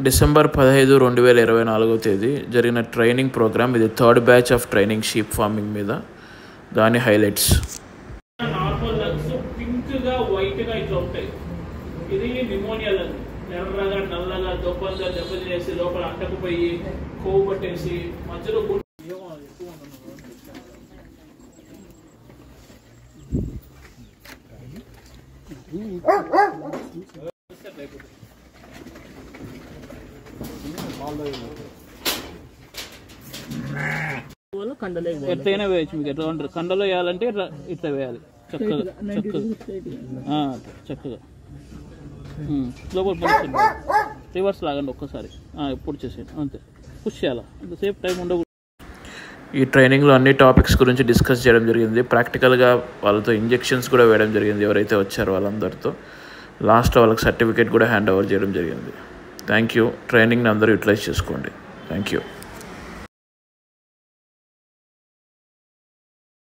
December 15, 2024 జరిగిన training programme. ఇది 3rd batch of training sheep farming మీద. దాని హైలైట్స్. నార్మల్ లంగ్స్ పింక్గా వైట్గా ఇట్లా ఉంటాయి. ఇది నిమోనియా లంగ్. ఎర్రగా నల్లగా దొప్పలుగా దెబ్బతినేసి లోపల అంటకుపోయి కొవ్వు పట్టేసి మధ్యలో ఎట్లయినా వేయచ్చు. మీకు ఎట్లా ఉంటారు కండలో వేయాలంటే ఇట్లా వేయాలి చక్కగా చక్కగా లోపల పంపించండి. రివర్స్ లాగండి ఒక్కసారి. ఎప్పుడు చేసేయండి అంతే. పుష్ చేయాలా అంతసేపు టైం ఉండకూడదు. ఈ ట్రైనింగ్లో అన్ని టాపిక్స్ గురించి డిస్కస్ చేయడం జరిగింది. ప్రాక్టికల్గా వాళ్ళతో ఇంజెక్షన్స్ కూడా వేయడం జరిగింది. ఎవరైతే వచ్చారో వాళ్ళందరితో లాస్ట్ వాళ్ళకి సర్టిఫికేట్ కూడా హ్యాండ్ ఓవర్ చేయడం జరిగింది. Thank you. ట్రైనింగ్ని అందరూ యూటిలైజ్ చేసుకోండి. Thank you.